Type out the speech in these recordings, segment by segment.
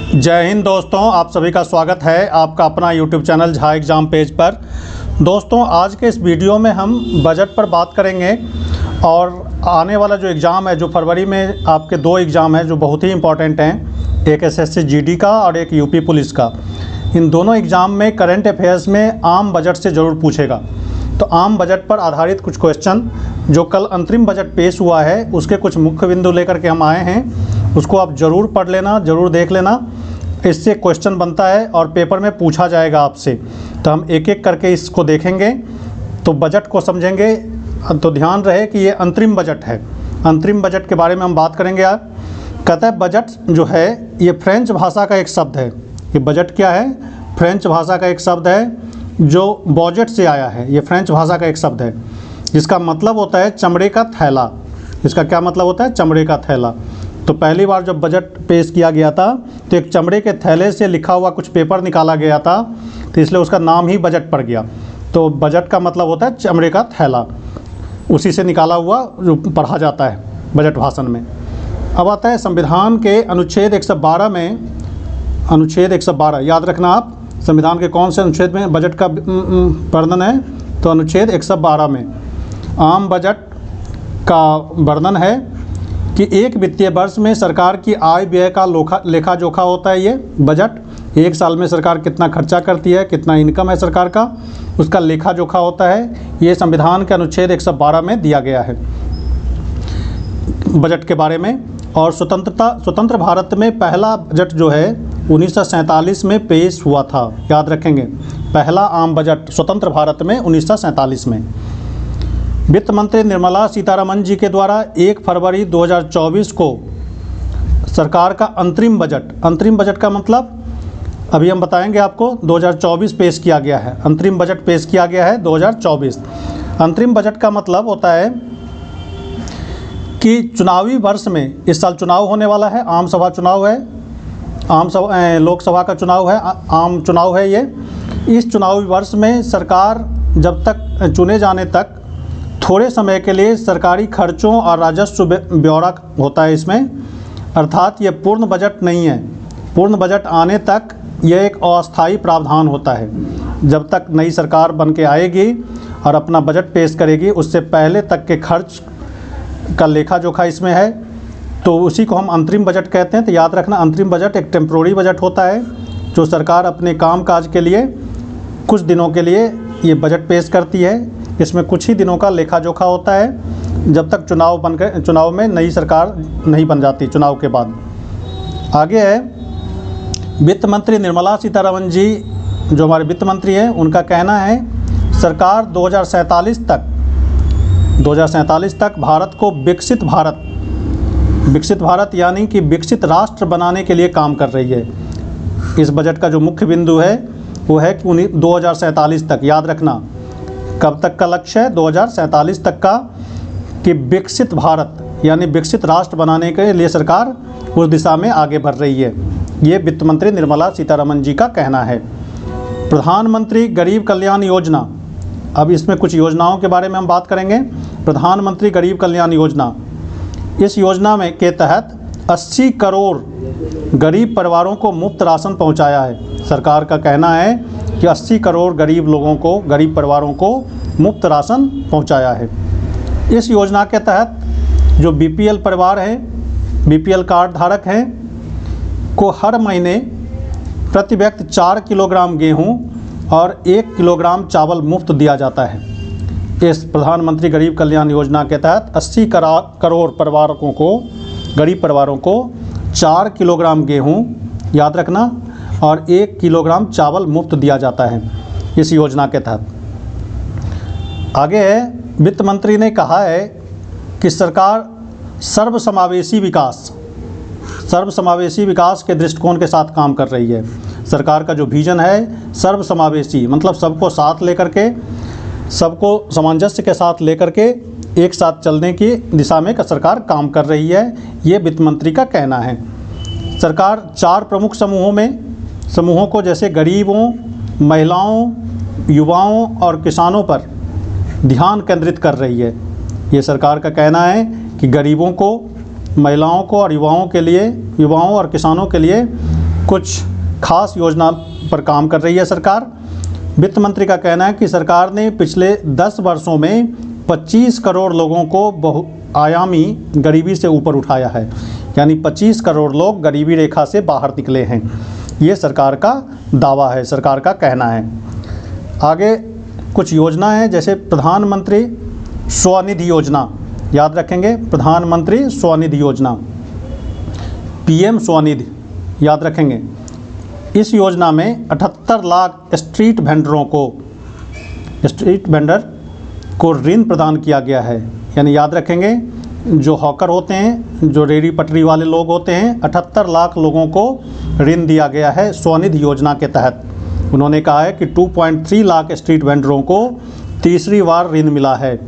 जय हिंद दोस्तों, आप सभी का स्वागत है आपका अपना YouTube channel Jha exam page पर। दोस्तों, आज के इस वीडियो में हम बजट पर बात करेंगे और आने वाला जो एग्ज़ाम है, जो फरवरी में आपके दो एग्ज़ाम हैं जो बहुत ही इम्पॉर्टेंट हैं, एक SSC GD का और एक UP पुलिस का। इन दोनों एग्ज़ाम में करंट अफेयर्स में आम बजट से ज़रूर पूछेगा। तो आम बजट पर आधारित कुछ क्वेश्चन जो कल अंतरिम बजट पेश हुआ है उसके कुछ मुख्य बिंदु लेकर के हम आए हैं, उसको आप ज़रूर पढ़ लेना, ज़रूर देख लेना। इससे क्वेश्चन बनता है और पेपर में पूछा जाएगा आपसे। तो हम एक एक करके इसको देखेंगे तो बजट को समझेंगे। तो ध्यान रहे कि ये अंतरिम बजट है। अंतरिम बजट के बारे में हम बात करेंगे आज। कहता है बजट जो है ये फ्रेंच भाषा का एक शब्द है। ये बजट क्या है? फ्रेंच भाषा का एक शब्द है जो बॉजेट से आया है। ये फ्रेंच भाषा का एक शब्द है जिसका मतलब होता है चमड़े का थैला। इसका क्या मतलब होता है? चमड़े का थैला। तो पहली बार जब बजट पेश किया गया था तो एक चमड़े के थैले से लिखा हुआ कुछ पेपर निकाला गया था, तो इसलिए उसका नाम ही बजट पड़ गया। तो बजट का मतलब होता है चमड़े का थैला, उसी से निकाला हुआ जो पढ़ा जाता है बजट भाषण में। अब आता है संविधान के अनुच्छेद 112 में, अनुच्छेद 112 याद रखना आप, संविधान के कौन से अनुच्छेद में बजट का वर्णन है? तो अनुच्छेद 112 में आम बजट का वर्णन है कि एक वित्तीय वर्ष में सरकार की आय व्यय का लेखा जोखा होता है। ये बजट एक साल में सरकार कितना खर्चा करती है, कितना इनकम है सरकार का, उसका लेखा जोखा होता है। ये संविधान के अनुच्छेद 112 में दिया गया है बजट के बारे में। और स्वतंत्र भारत में पहला बजट जो है 1947 में पेश हुआ था, याद रखेंगे। पहला आम बजट स्वतंत्र भारत में 1947 में। वित्त मंत्री निर्मला सीतारमण जी के द्वारा 1 फरवरी 2024 को सरकार का अंतरिम बजट का मतलब अभी हम बताएंगे आपको, 2024 पेश किया गया है। अंतरिम बजट पेश किया गया है 2024। अंतरिम बजट का मतलब होता है कि चुनावी वर्ष में, इस साल चुनाव होने वाला है, आम सभा चुनाव है, लोकसभा का चुनाव है, आम चुनाव है ये। इस चुनावी वर्ष में सरकार जब तक चुने जाने तक थोड़े समय के लिए सरकारी खर्चों और राजस्व ब्यौरा होता है इसमें, अर्थात ये पूर्ण बजट नहीं है। पूर्ण बजट आने तक यह एक अस्थायी प्रावधान होता है। जब तक नई सरकार बन के आएगी और अपना बजट पेश करेगी, उससे पहले तक के खर्च का लेखा जोखा इसमें है, तो उसी को हम अंतरिम बजट कहते हैं। तो याद रखना, अंतरिम बजट एक टेम्प्रोरी बजट होता है जो सरकार अपने कामकाज के लिए कुछ दिनों के लिए ये बजट पेश करती है। इसमें कुछ ही दिनों का लेखा जोखा होता है जब तक चुनाव में नई सरकार नहीं बन जाती चुनाव के बाद। आगे है वित्त मंत्री निर्मला सीतारमण जी, जो हमारे वित्त मंत्री हैं, उनका कहना है सरकार 2047 तक भारत को विकसित भारत यानी कि विकसित राष्ट्र बनाने के लिए काम कर रही है। इस बजट का जो मुख्य बिंदु है वो है कि 2047 तक, याद रखना कब तक का लक्ष्य है? 2047 तक का, कि विकसित भारत यानी विकसित राष्ट्र बनाने के लिए सरकार उस दिशा में आगे बढ़ रही है। ये वित्त मंत्री निर्मला सीतारमण जी का कहना है। प्रधानमंत्री गरीब कल्याण योजना, अब इसमें कुछ योजनाओं के बारे में हम बात करेंगे। प्रधानमंत्री गरीब कल्याण योजना, इस योजना में के तहत 80 करोड़ गरीब परिवारों को मुफ्त राशन पहुंचाया है। सरकार का कहना है कि 80 करोड़ गरीब परिवारों को मुफ्त राशन पहुंचाया है। इस योजना के तहत जो BPL परिवार हैं, BPL कार्ड धारक हैं, को हर महीने प्रति व्यक्ति 4 किलोग्राम गेहूं और 1 किलोग्राम चावल मुफ्त दिया जाता है। इस प्रधानमंत्री गरीब कल्याण योजना के तहत 80 करोड़ गरीब परिवारों को 4 किलोग्राम गेहूं, याद रखना, और 1 किलोग्राम चावल मुफ्त दिया जाता है इस योजना के तहत। आगे है, वित्त मंत्री ने कहा है कि सरकार सर्वसमावेशी विकास के दृष्टिकोण के साथ काम कर रही है। सरकार का जो विजन है सर्वसमावेशी, मतलब सबको साथ लेकर के, सबको सामंजस्य के साथ लेकर के एक साथ चलने की दिशा में सरकार काम कर रही है। ये वित्त मंत्री का कहना है। सरकार 4 प्रमुख समूहों को, जैसे गरीबों, महिलाओं, युवाओं और किसानों पर ध्यान केंद्रित कर रही है। ये सरकार का कहना है कि गरीबों को, महिलाओं को और युवाओं और किसानों के लिए कुछ खास योजना पर काम कर रही है सरकार। वित्त मंत्री का कहना है कि सरकार ने पिछले 10 वर्षों में 25 करोड़ लोगों को बहुआयामी गरीबी से ऊपर उठाया है, यानी 25 करोड़ लोग गरीबी रेखा से बाहर निकले हैं। ये सरकार का दावा है, सरकार का कहना है। आगे कुछ योजना है, जैसे प्रधानमंत्री स्वनिधि योजना, याद रखेंगे प्रधानमंत्री स्वनिधि योजना, पीएम स्वनिधि, याद रखेंगे। इस योजना में 78 लाख स्ट्रीट वेंडर को ऋण प्रदान किया गया है, यानी याद रखेंगे जो हॉकर होते हैं, जो रेहड़ी पटरी वाले लोग होते हैं, 78 लाख लोगों को ऋण दिया गया है स्वनिधि योजना के तहत। उन्होंने कहा है कि 2.3 लाख स्ट्रीट वेंडरों को तीसरी बार ऋण मिला है,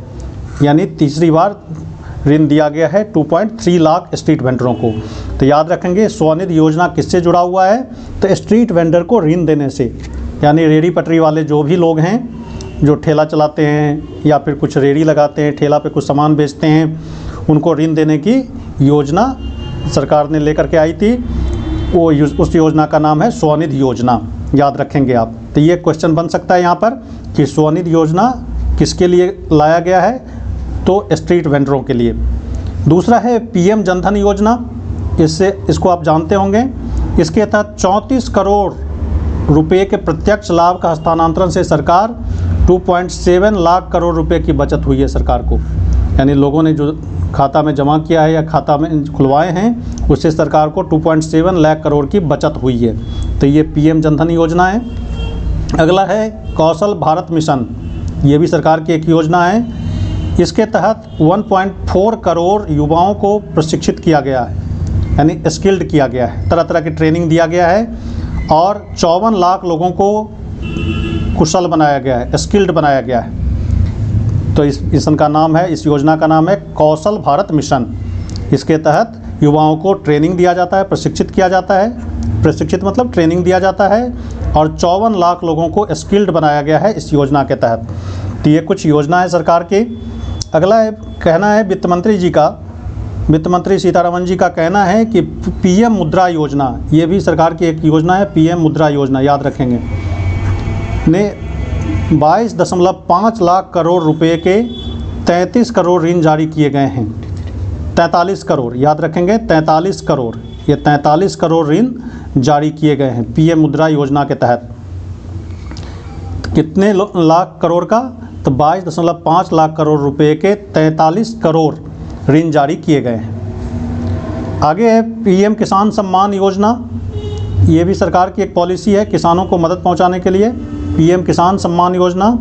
यानी तीसरी बार ऋण दिया गया है 2.3 लाख स्ट्रीट वेंडरों को। तो याद रखेंगे स्वनिधि योजना किससे जुड़ा हुआ है, तो स्ट्रीट वेंडर को ऋण देने से, यानी रेहड़ी पटरी वाले जो भी लोग हैं, जो ठेला चलाते हैं या फिर कुछ रेहड़ी लगाते हैं, ठेला पे कुछ सामान बेचते हैं, उनको ऋण देने की योजना सरकार ने लेकर के आई थी। उस योजना का नाम है स्वनिधि योजना, याद रखेंगे आप। तो ये क्वेश्चन बन सकता है यहाँ पर कि स्वनिधि योजना किसके लिए लाया गया है, तो स्ट्रीट वेंडरों के लिए। दूसरा है पीएम जनधन योजना, इसको आप जानते होंगे। इसके तहत 34 करोड़ रुपए के प्रत्यक्ष लाभ का हस्तांतरण से सरकार 2.7 लाख करोड़ रुपए की बचत हुई है सरकार को, यानी लोगों ने जो खाता में जमा किया है या खाता में खुलवाए हैं, उससे सरकार को 2.7 लाख करोड़ की बचत हुई है। तो ये पीएम जनधन योजना है। अगला है कौशल भारत मिशन, ये भी सरकार की एक योजना है। इसके तहत 1.4 करोड़ युवाओं को प्रशिक्षित किया गया है, यानी स्किल्ड किया गया है, तरह तरह की ट्रेनिंग दिया गया है, और 54 लाख लोगों को कुशल बनाया गया है, स्किल्ड बनाया गया है। तो इस योजना का नाम है कौशल भारत मिशन। इसके तहत युवाओं को ट्रेनिंग दिया जाता है, प्रशिक्षित किया जाता है, प्रशिक्षित मतलब ट्रेनिंग दिया जाता है, और 54 लाख लोगों को स्किल्ड बनाया गया है इस योजना के तहत। तो ये कुछ योजना है सरकार की। अगला है कहना है वित्त मंत्री जी का, वित्त मंत्री सीतारमण जी का कहना है कि पीएम मुद्रा योजना, ये भी सरकार की एक योजना है, पीएम मुद्रा योजना, याद रखेंगे, ने 22.5 लाख करोड़ रुपए के 33 करोड़ ऋण जारी किए गए हैं। 43 करोड़, याद रखेंगे 43 करोड़, ये 43 करोड़ ऋण जारी किए गए हैं पीएम मुद्रा योजना के तहत। कितने लाख करोड़ का, तो 22.5 लाख करोड़ रुपए के 43 करोड़ ऋण जारी किए गए हैं। आगे है पीएम किसान सम्मान योजना, ये भी सरकार की एक पॉलिसी है किसानों को मदद पहुंचाने के लिए। पीएम किसान सम्मान योजना,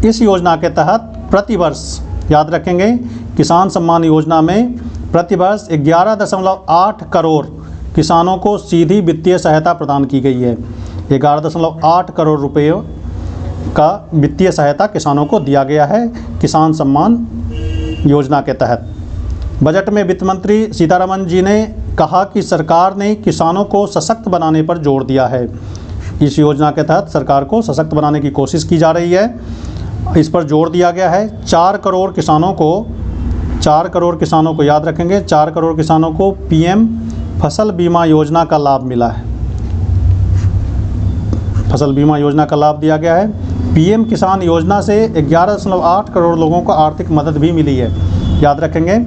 इस योजना के तहत प्रतिवर्ष, याद रखेंगे, किसान सम्मान योजना में प्रतिवर्ष 11.8 करोड़ किसानों को सीधी वित्तीय सहायता प्रदान की गई है। 11.8 करोड़ रुपये का वित्तीय सहायता किसानों को दिया गया है किसान सम्मान योजना के तहत। बजट में वित्त मंत्री सीतारमण जी ने कहा कि सरकार ने किसानों को सशक्त बनाने पर जोर दिया है। इस योजना के तहत सरकार को सशक्त बनाने की कोशिश की जा रही है, इस पर जोर दिया गया है। 4 करोड़ किसानों को याद रखेंगे, 4 करोड़ किसानों को पीएम फसल बीमा योजना का लाभ मिला है, फसल बीमा योजना का लाभ दिया गया है। पीएम किसान योजना से 11.8 करोड़ लोगों को आर्थिक मदद भी मिली है, याद रखेंगे।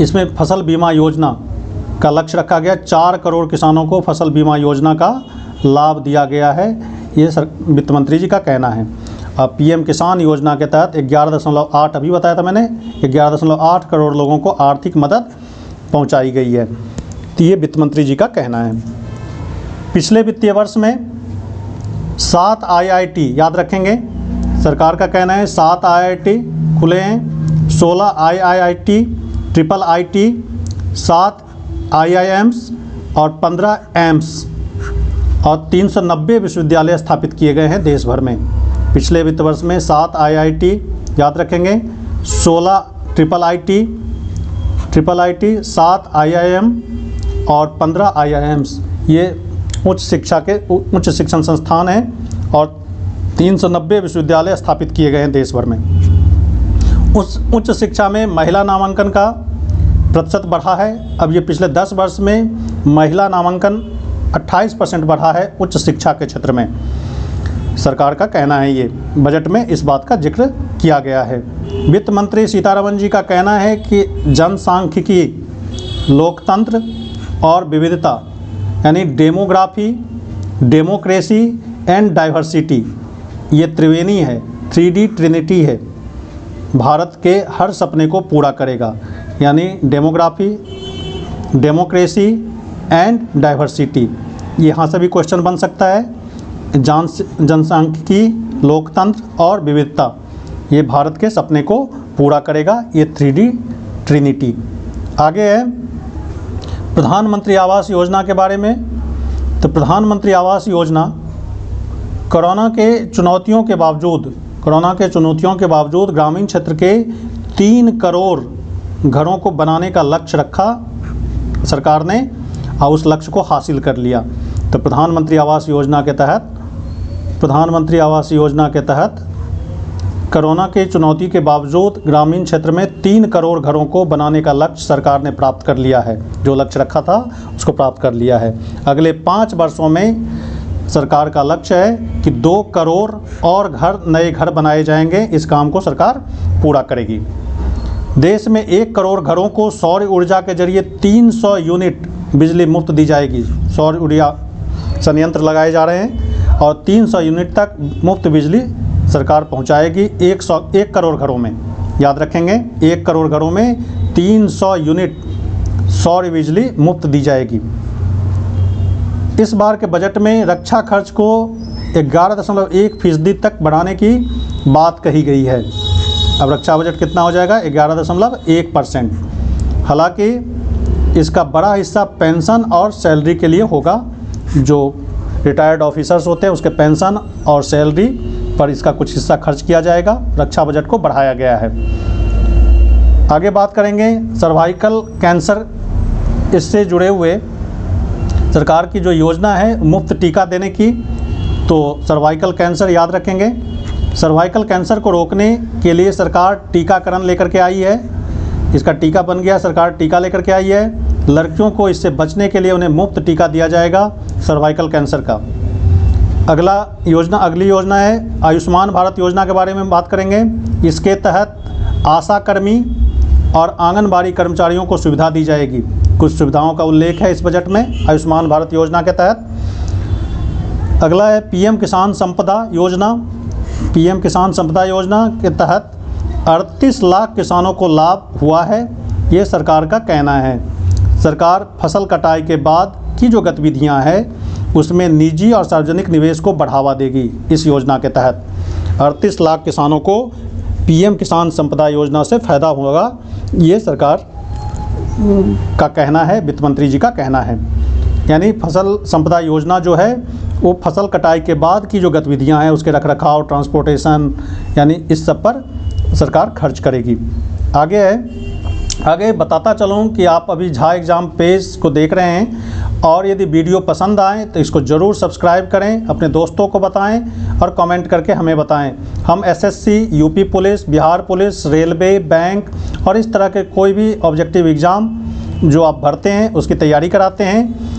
इसमें फसल बीमा योजना का लक्ष्य रखा गया, 4 करोड़ किसानों को फसल बीमा योजना का लाभ दिया गया है, ये वित्त मंत्री जी का कहना है। अब पीएम किसान योजना के तहत 11.8, अभी बताया था मैंने, 11.8 करोड़ लोगों को आर्थिक मदद पहुंचाई गई है। तो ये वित्त मंत्री जी का कहना है। पिछले वित्तीय वर्ष में 7 IIT, याद रखेंगे, सरकार का कहना है 7 IIT खुले हैं, 16 IIIT, ट्रिपल IT, 7 IIMs और 15 AIIMS और 390 विश्वविद्यालय स्थापित किए गए हैं देश भर में। पिछले वित्त वर्ष में 7 IIT, याद रखेंगे, 16 ट्रिपल IT, 7 IIM और 15 IIMs, ये उच्च शिक्षण संस्थान हैं, और 390 विश्वविद्यालय स्थापित किए गए हैं देश भर में। उस उच्च शिक्षा में महिला नामांकन का प्रतिशत बढ़ा है। अब ये पिछले 10 वर्ष में महिला नामांकन 28% बढ़ा है उच्च शिक्षा के क्षेत्र में। सरकार का कहना है, ये बजट में इस बात का जिक्र किया गया है। वित्त मंत्री सीतारमण जी का कहना है कि जनसांख्यिकी, लोकतंत्र और विविधता यानी डेमोग्राफी, डेमोक्रेसी एंड डाइवर्सिटी, ये त्रिवेणी है, 3D ट्रिनिटी है, भारत के हर सपने को पूरा करेगा। यानी डेमोग्राफी, डेमोक्रेसी एंड डाइवर्सिटी, यहाँ से भी क्वेश्चन बन सकता है। जनसांख्यिकी, लोकतंत्र और विविधता, ये भारत के सपने को पूरा करेगा, ये 3D ट्रिनिटी। आगे है प्रधानमंत्री आवास योजना के बारे में। तो प्रधानमंत्री आवास योजना कोरोना के चुनौतियों के बावजूद ग्रामीण क्षेत्र के 3 करोड़ घरों को बनाने का लक्ष्य रखा सरकार ने और उस लक्ष्य को हासिल कर लिया। तो प्रधानमंत्री आवास योजना के तहत कोरोना के चुनौती के बावजूद ग्रामीण क्षेत्र में 3 करोड़ घरों को बनाने का लक्ष्य सरकार ने प्राप्त कर लिया है। जो लक्ष्य रखा था उसको प्राप्त कर लिया है। अगले 5 वर्षों में सरकार का लक्ष्य है कि 2 करोड़ और नए घर बनाए जाएंगे। इस काम को सरकार पूरा करेगी। देश में 1 करोड़ घरों को सौर ऊर्जा के जरिए 300 यूनिट बिजली मुफ्त दी जाएगी। सौर ऊर्जा संयंत्र लगाए जा रहे हैं और 300 यूनिट तक मुफ्त बिजली सरकार पहुंचाएगी 1 करोड़ घरों में। याद रखेंगे, 1 करोड़ घरों में 300 यूनिट सौर बिजली मुफ्त दी जाएगी। इस बार के बजट में रक्षा खर्च को 11.1% तक बढ़ाने की बात कही गई है। अब रक्षा बजट कितना हो जाएगा? 11.1%। हालांकि इसका बड़ा हिस्सा पेंशन और सैलरी के लिए होगा। जो रिटायर्ड ऑफिसर्स होते हैं उसके पेंशन और सैलरी पर इसका कुछ हिस्सा खर्च किया जाएगा। रक्षा बजट को बढ़ाया गया है। आगे बात करेंगे सर्वाइकल कैंसर, इससे जुड़े हुए सरकार की जो योजना है मुफ्त टीका देने की। तो सर्वाइकल कैंसर याद रखेंगे, सर्वाइकल कैंसर को रोकने के लिए सरकार टीकाकरण लेकर के आई है। इसका टीका बन गया, सरकार टीका लेकर के आई है। लड़कियों को इससे बचने के लिए उन्हें मुफ्त टीका दिया जाएगा सर्वाइकल कैंसर का। अगली योजना है आयुष्मान भारत योजना के बारे में बात करेंगे। इसके तहत आशा कर्मी और आंगनबाड़ी कर्मचारियों को सुविधा दी जाएगी। कुछ सुविधाओं का उल्लेख है इस बजट में आयुष्मान भारत योजना के तहत। अगला है पीएम किसान संपदा योजना। पीएम किसान संपदा योजना के तहत 38 लाख किसानों को लाभ हुआ है, ये सरकार का कहना है। सरकार फसल कटाई के बाद की जो गतिविधियां हैं उसमें निजी और सार्वजनिक निवेश को बढ़ावा देगी। इस योजना के तहत 38 लाख किसानों को पीएम किसान संपदा योजना से फ़ायदा होगा, ये सरकार का कहना है, वित्त मंत्री जी का कहना है। यानी फसल संपदा योजना जो है वो फसल कटाई के बाद की जो गतिविधियां हैं उसके रखरखाव, ट्रांसपोर्टेशन, यानी इस सब पर सरकार खर्च करेगी। आगे बताता चलूँ कि आप अभी झा एग्ज़ाम पेज को देख रहे हैं और यदि वीडियो पसंद आए तो इसको ज़रूर सब्सक्राइब करें, अपने दोस्तों को बताएं और कमेंट करके हमें बताएं। हम SSC, UP police, Bihar police, railway, bank और इस तरह के कोई भी ऑब्जेक्टिव एग्ज़ाम जो आप भरते हैं उसकी तैयारी कराते हैं।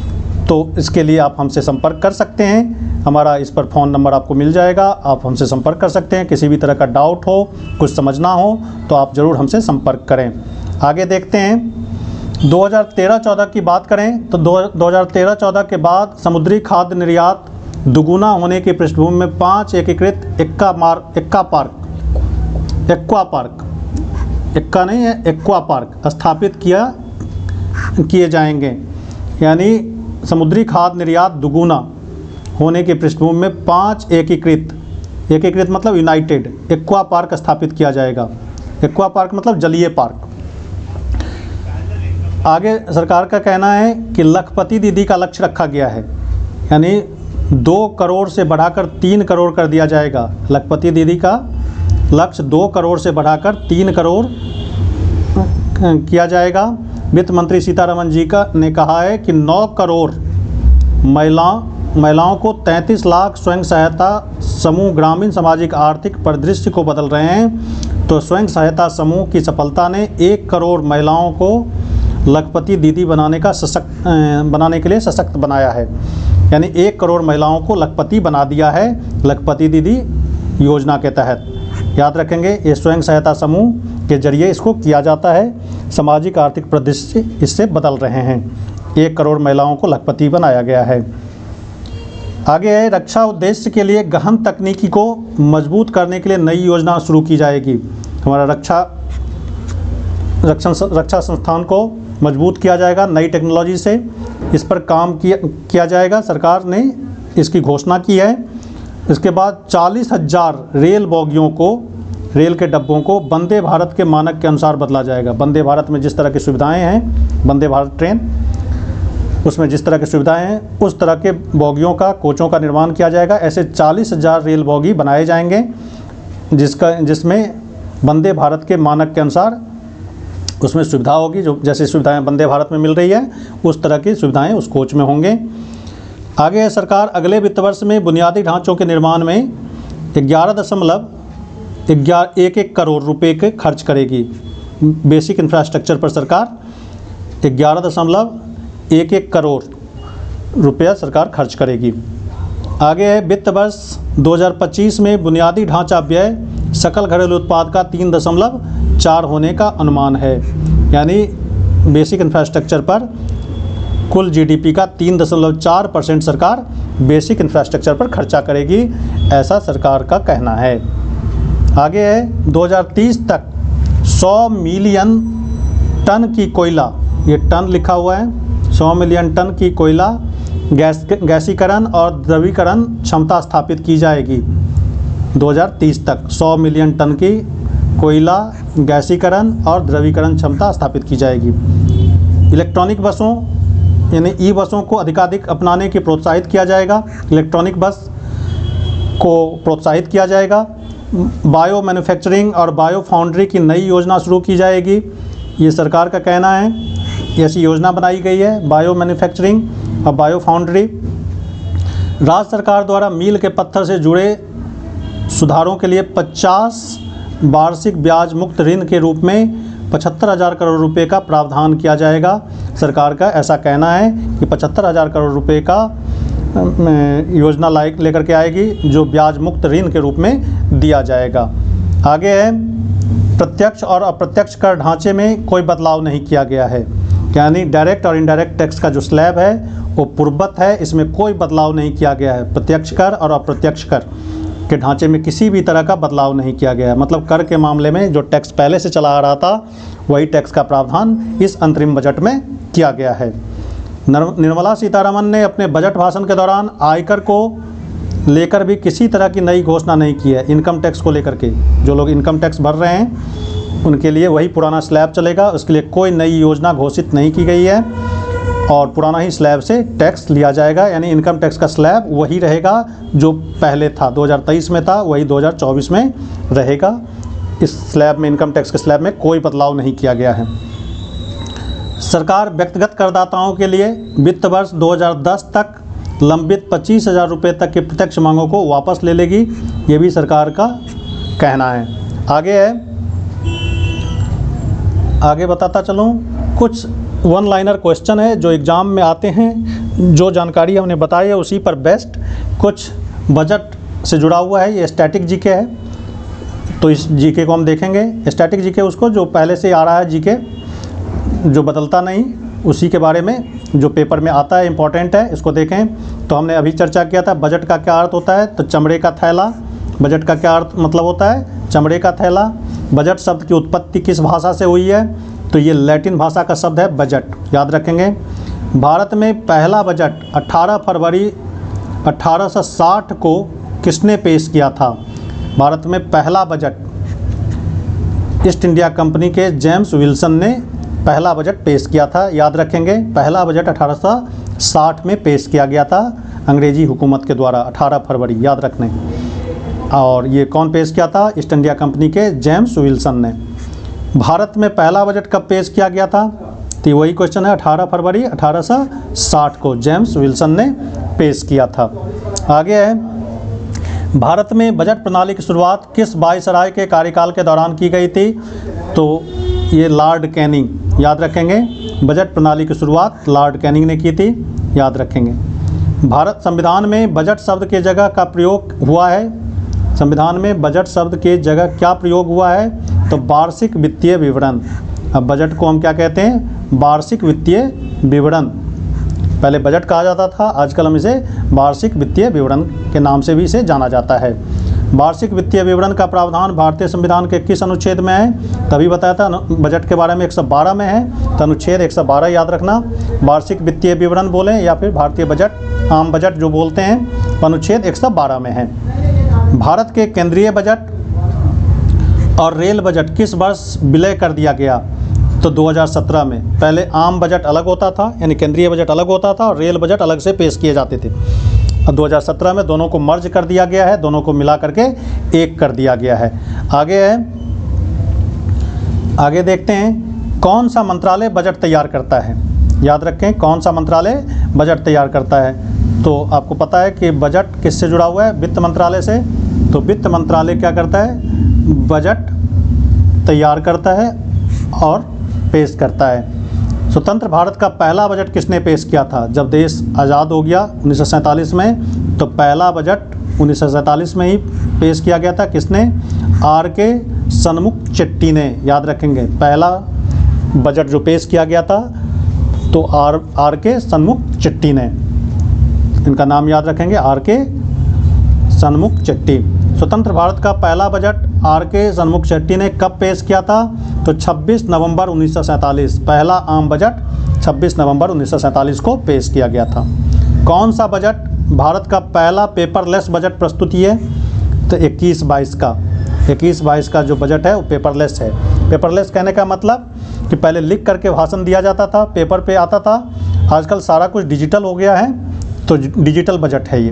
तो इसके लिए आप हमसे संपर्क कर सकते हैं। हमारा इस पर फ़ोन नंबर आपको मिल जाएगा, आप हमसे संपर्क कर सकते हैं। किसी भी तरह का डाउट हो, कुछ समझना हो तो आप ज़रूर हमसे संपर्क करें। आगे देखते हैं 2013-14 की बात करें तो 2013-14 के बाद समुद्री खाद्य निर्यात दुगुना होने की पृष्ठभूमि में 5 एकीकृत एक्वा पार्क स्थापित किए जाएंगे। यानी समुद्री खाद्य निर्यात दुगुना होने की पृष्ठभूमि में 5 एकीकृत मतलब यूनाइटेड एक्वा पार्क स्थापित किया जाएगा। एक्वा पार्क मतलब जलीय पार्क। आगे सरकार का कहना है कि लखपति दीदी का लक्ष्य रखा गया है, यानी 2 करोड़ से बढ़ाकर 3 करोड़ कर दिया जाएगा। लखपति दीदी का लक्ष्य 2 करोड़ से बढ़ाकर 3 करोड़ किया जाएगा। वित्त मंत्री सीतारमण जी ने कहा है कि 9 करोड़ महिलाओं को 33 लाख स्वयं सहायता समूह ग्रामीण सामाजिक आर्थिक परिदृश्य को बदल रहे हैं। तो स्वयं सहायता समूह की सफलता ने 1 करोड़ महिलाओं को लखपति दीदी बनाने के लिए सशक्त बनाया है। यानी 1 करोड़ महिलाओं को लखपति बना दिया है लखपति दीदी योजना के तहत। याद रखेंगे, ये स्वयं सहायता समूह के जरिए इसको किया जाता है। सामाजिक आर्थिक परिदृश्य इससे बदल रहे हैं। 1 करोड़ महिलाओं को लखपति बनाया गया है। आगे है, रक्षा उद्देश्य के लिए गहन तकनीकी को मजबूत करने के लिए नई योजना शुरू की जाएगी। हमारा रक्षा संस्थान को मजबूत किया जाएगा नई टेक्नोलॉजी से। इस पर काम किया जाएगा, सरकार ने इसकी घोषणा की है। इसके बाद 40,000 रेल बोगियों को, रेल के डब्बों को वंदे भारत के मानक के अनुसार बदला जाएगा। वंदे भारत में जिस तरह की सुविधाएं हैं, वंदे भारत ट्रेन, उसमें जिस तरह की सुविधाएं हैं उस तरह के बोगियों का, कोचों का निर्माण किया जाएगा। ऐसे 40,000 रेल बोगी बनाए जाएंगे जिसमें वंदे भारत के मानक के अनुसार उसमें सुविधा होगी। जो जैसी सुविधाएं वंदे भारत में मिल रही है उस तरह की सुविधाएं उस कोच में होंगे। आगे है, सरकार अगले वित्त वर्ष में बुनियादी ढांचों के निर्माण में 11.11 करोड़ रुपए के खर्च करेगी। बेसिक इंफ्रास्ट्रक्चर पर सरकार 11.11 करोड़ रुपया सरकार खर्च करेगी। आगे है, वित्त वर्ष 2025 में बुनियादी ढांचा व्यय सकल घरेलू उत्पाद का 3.4 होने का अनुमान है। यानी बेसिक इंफ्रास्ट्रक्चर पर कुल जीडीपी का 3.4% सरकार बेसिक इंफ्रास्ट्रक्चर पर खर्चा करेगी, ऐसा सरकार का कहना है। आगे है, 2030 तक 100 मिलियन टन की कोयला, ये टन लिखा हुआ है, 100 मिलियन टन की कोयला गैसीकरण और द्रवीकरण क्षमता स्थापित की जाएगी। 2030 तक 100 मिलियन टन की कोयला गैसीकरण और द्रवीकरण क्षमता स्थापित की जाएगी। इलेक्ट्रॉनिक बसों यानी ई बसों को अधिकाधिक अपनाने की प्रोत्साहित किया जाएगा। इलेक्ट्रॉनिक बस को प्रोत्साहित किया जाएगा। बायो मैन्युफैक्चरिंग और बायो फाउंड्री की नई योजना शुरू की जाएगी, ये सरकार का कहना है। ऐसी योजना बनाई गई है, बायो मैन्युफैक्चरिंग और बायो फाउंड्री। राज्य सरकार द्वारा मील के पत्थर से जुड़े सुधारों के लिए 50 वार्षिक ब्याज मुक्त ऋण के रूप में 75,000 करोड़ रुपए का प्रावधान किया जाएगा। सरकार का ऐसा कहना है कि 75,000 करोड़ रुपए का योजना लेकर के आएगी, जो ब्याज मुक्त ऋण के रूप में दिया जाएगा। आगे है, प्रत्यक्ष और अप्रत्यक्ष कर ढांचे में कोई बदलाव नहीं किया गया है। यानी डायरेक्ट और इनडायरेक्ट टैक्स का जो स्लैब है वो पूर्ववत है, इसमें कोई बदलाव नहीं किया गया है। प्रत्यक्ष कर और अप्रत्यक्ष कर के ढांचे में किसी भी तरह का बदलाव नहीं किया गया है। मतलब कर के मामले में जो टैक्स पहले से चला आ रहा था वही टैक्स का प्रावधान इस अंतरिम बजट में किया गया है। निर्मला सीतारमण ने अपने बजट भाषण के दौरान आयकर को लेकर भी किसी तरह की नई घोषणा नहीं की है। इनकम टैक्स को लेकर के जो लोग इनकम टैक्स भर रहे हैं उनके लिए वही पुराना स्लैब चलेगा, उसके लिए कोई नई योजना घोषित नहीं की गई है और पुराना ही स्लैब से टैक्स लिया जाएगा। यानी इनकम टैक्स का स्लैब वही रहेगा जो पहले था, 2023 में था, वही 2024 में रहेगा। इस स्लैब में, इनकम टैक्स के स्लैब में कोई बदलाव नहीं किया गया है। सरकार व्यक्तिगत करदाताओं के लिए वित्त वर्ष 2010 तक लंबित 25,000 रुपये तक की प्रत्यक्ष मांगों को वापस ले लेगी, ये भी सरकार का कहना है। आगे है, आगे बताता चलूँ, कुछ वन लाइनर क्वेश्चन है जो एग्ज़ाम में आते हैं। जो जानकारी हमने बताई है उसी पर बेस्ट कुछ बजट से जुड़ा हुआ है। ये स्टैटिक जीके है, तो इस जीके को हम देखेंगे। स्टैटिक जीके उसको जो पहले से आ रहा है जीके, जो बदलता नहीं, उसी के बारे में जो पेपर में आता है, इम्पॉर्टेंट है, इसको देखें। तो हमने अभी चर्चा किया था बजट का क्या अर्थ होता है, तो चमड़े का थैला। बजट का क्या अर्थ मतलब होता है, चमड़े का थैला। बजट शब्द की उत्पत्ति किस भाषा से हुई है, तो ये लैटिन भाषा का शब्द है बजट, याद रखेंगे। भारत में पहला बजट 18 फरवरी 1860 को किसने पेश किया था। भारत में पहला बजट ईस्ट इंडिया कंपनी के जेम्स विल्सन ने पहला बजट पेश किया था, याद रखेंगे। पहला बजट 1860 में पेश किया गया था अंग्रेजी हुकूमत के द्वारा, 18 फरवरी, याद रखने। और ये कौन पेश किया था, ईस्ट इंडिया कंपनी के जेम्स विल्सन ने। भारत में पहला बजट कब पेश किया गया था, तो वही क्वेश्चन है, 18 फरवरी 1860 को जेम्स विल्सन ने पेश किया था। आगे है, भारत में बजट प्रणाली की शुरुआत किस वायसराय के कार्यकाल के दौरान की गई थी, तो ये लॉर्ड कैनिंग, याद रखेंगे। बजट प्रणाली की शुरुआत लॉर्ड कैनिंग ने की थी, याद रखेंगे। भारत संविधान में बजट शब्द के जगह का प्रयोग हुआ है। संविधान में बजट शब्द के जगह क्या प्रयोग हुआ है? तो वार्षिक वित्तीय विवरण। अब बजट को हम क्या कहते हैं? वार्षिक वित्तीय विवरण। पहले बजट कहा जाता था, आजकल हम इसे वार्षिक वित्तीय विवरण के नाम से भी इसे जाना जाता है। वार्षिक वित्तीय विवरण का प्रावधान भारतीय संविधान के किस अनुच्छेद में है? तभी बताया था बजट के बारे में 112 में है, तो अनुच्छेद 112 याद रखना। वार्षिक वित्तीय विवरण बोलें या फिर भारतीय बजट, आम बजट जो बोलते हैं, तो अनुच्छेद 112 में है। भारत के केंद्रीय बजट और रेल बजट किस वर्ष विलय कर दिया गया? तो 2017 में। पहले आम बजट अलग होता था, यानी केंद्रीय बजट अलग होता था और रेल बजट अलग से पेश किए जाते थे। और 2017 में दोनों को मर्ज कर दिया गया है, दोनों को मिला करके एक कर दिया गया है। आगे देखते हैं कौन सा मंत्रालय बजट तैयार करता है। याद रखें कौन सा मंत्रालय बजट तैयार करता है। तो आपको पता है कि बजट किससे जुड़ा हुआ है? वित्त मंत्रालय से। तो वित्त मंत्रालय क्या करता है? बजट तैयार करता है और पेश करता है। स्वतंत्र भारत का पहला बजट किसने पेश किया था? जब देश आज़ाद हो गया 1947 में, तो पहला बजट 1947 में ही पेश किया गया था। किसने? आर.के. षणमुखचेट्टी ने। याद रखेंगे पहला बजट जो पेश किया गया था तो आर.के. षणमुखचेट्टी ने, इनका नाम याद रखेंगे, आर.के. षणमुखचेट्टी। स्वतंत्र भारत का पहला बजट आर.के. षणमुखचेट्टी ने कब पेश किया था? तो 26 नवंबर 1947। पहला आम बजट 26 नवंबर 1947 को पेश किया गया था। कौन सा बजट भारत का पहला पेपरलेस बजट प्रस्तुति है? तो 21-22 का। 21-22 का जो बजट है वो पेपरलेस है। पेपरलेस कहने का मतलब कि पहले लिख करके भाषण दिया जाता था, पेपर पे आता था। आजकल सारा कुछ डिजिटल हो गया है, तो डिजिटल बजट है ये।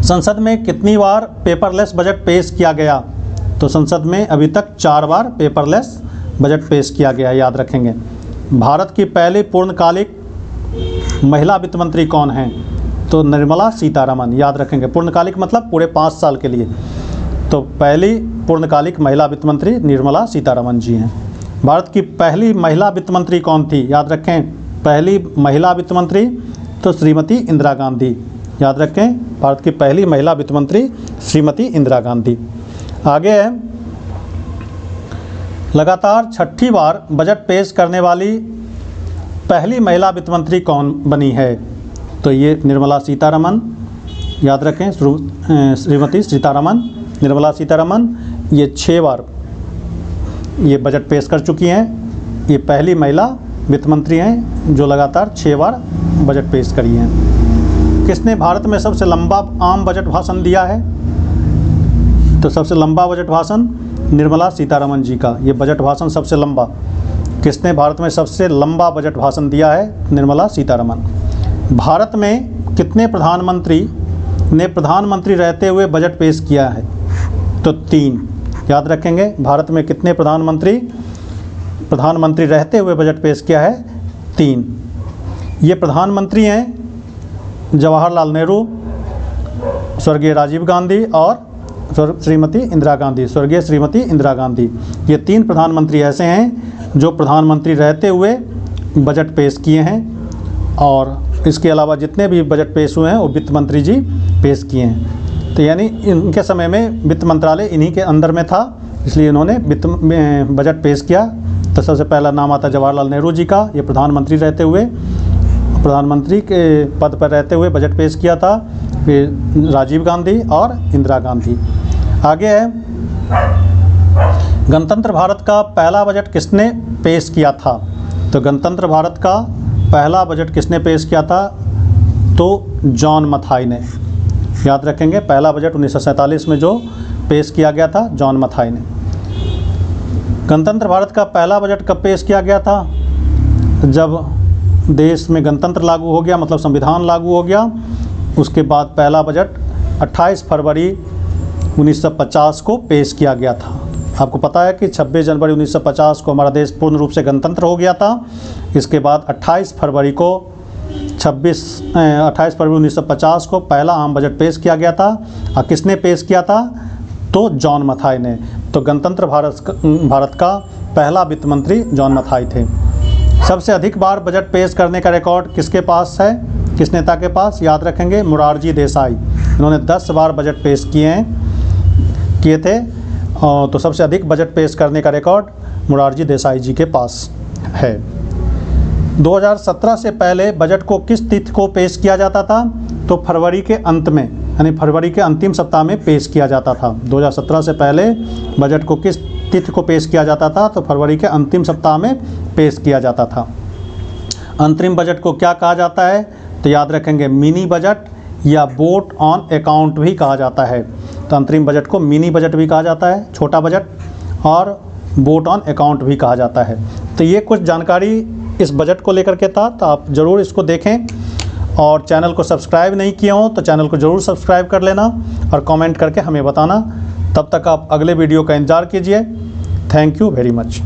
संसद में कितनी बार पेपरलेस बजट पेश किया गया? तो संसद में अभी तक 4 बार पेपरलेस बजट पेश किया गया, याद रखेंगे। भारत की पहली पूर्णकालिक महिला वित्त मंत्री कौन हैं? तो निर्मला सीतारमन। याद रखेंगे पूर्णकालिक मतलब पूरे 5 साल के लिए। तो पहली पूर्णकालिक महिला वित्त मंत्री निर्मला सीतारमन जी हैं। भारत की पहली महिला वित्त मंत्री कौन थी? याद रखें पहली महिला वित्त मंत्री तो श्रीमती इंदिरा गांधी। याद रखें भारत की पहली महिला वित्त मंत्री श्रीमती इंदिरा गांधी। आगे है लगातार 6ठी बार बजट पेश करने वाली पहली महिला वित्त मंत्री कौन बनी है? तो ये निर्मला सीतारमन। याद रखें श्रीमती सीतारमन, निर्मला सीतारमन ये 6 बार ये बजट पेश कर चुकी हैं। ये पहली महिला वित्त मंत्री हैं जो लगातार 6 बार बजट पेश करी हैं। किसने भारत में सबसे लंबा आम बजट भाषण दिया है? तो सबसे लंबा बजट भाषण निर्मला सीतारमन जी का। ये बजट भाषण सबसे लंबा। किसने भारत में सबसे लंबा बजट भाषण दिया है? निर्मला सीतारमन। भारत में कितने प्रधानमंत्री ने प्रधानमंत्री रहते हुए बजट पेश किया है? तो 3। याद रखेंगे भारत में कितने प्रधानमंत्री रहते हुए बजट पेश किया है? 3। ये प्रधानमंत्री हैं जवाहरलाल नेहरू, स्वर्गीय राजीव गांधी और श्रीमती इंदिरा गांधी, स्वर्गीय श्रीमती इंदिरा गांधी। ये 3 प्रधानमंत्री ऐसे हैं जो प्रधानमंत्री रहते हुए बजट पेश किए हैं। और इसके अलावा जितने भी बजट पेश हुए हैं वो वित्त मंत्री जी पेश किए हैं। तो यानी इनके समय में वित्त मंत्रालय इन्हीं के अंदर में था, इसलिए इन्होंने बजट पेश किया। तो सबसे पहला नाम आता जवाहरलाल नेहरू जी का। ये प्रधानमंत्री के पद पर रहते हुए बजट पेश किया था। फिर राजीव गांधी और इंदिरा गांधी। आगे है गणतंत्र भारत का पहला बजट किसने पेश किया था? तो गणतंत्र भारत का पहला बजट किसने पेश किया था? तो जॉन मथाई ने। याद रखेंगे पहला बजट 1947 में जो पेश किया गया था, जॉन मथाई ने। गणतंत्र भारत का पहला बजट कब पेश किया गया था? जब देश में गणतंत्र लागू हो गया, मतलब संविधान लागू हो गया। उसके बाद पहला बजट 28 फरवरी 1950 को पेश किया गया था। आपको पता है कि 26 जनवरी 1950 को हमारा देश पूर्ण रूप से गणतंत्र हो गया था। इसके बाद 28 फरवरी 1950 को पहला आम बजट पेश किया गया था। और किसने पेश किया था? तो जॉन मथाई ने। तो गणतंत्र भारत का पहला वित्त मंत्री जॉन मथाई थे। सबसे अधिक बार बजट पेश करने का रिकॉर्ड किसके पास है? किस नेता के पास? याद रखेंगे, मोरारजी देसाई। इन्होंने 10 बार बजट पेश किए थे। तो सबसे अधिक बजट पेश करने का रिकॉर्ड मोरारजी देसाई जी के पास है। 2017 से पहले बजट को किस तिथि को पेश किया जाता था? तो फरवरी के अंत में, यानी फरवरी के अंतिम सप्ताह में पेश किया जाता था। 2017 से पहले बजट को किस तिथि को पेश किया जाता था? तो फरवरी के अंतिम सप्ताह में पेश किया जाता था। अंतरिम बजट को क्या कहा जाता है? तो याद रखेंगे, मिनी बजट या वोट ऑन अकाउंट भी कहा जाता है। तो अंतरिम बजट को मिनी बजट भी कहा जाता है, छोटा बजट, और वोट ऑन अकाउंट भी कहा जाता है। तो ये कुछ जानकारी इस बजट को लेकर के था, तो आप ज़रूर इसको देखें। और चैनल को सब्सक्राइब नहीं किए हो तो चैनल को ज़रूर सब्सक्राइब कर लेना और कमेंट करके हमें बताना। तब तक आप अगले वीडियो का इंतज़ार कीजिए। Thank you very much.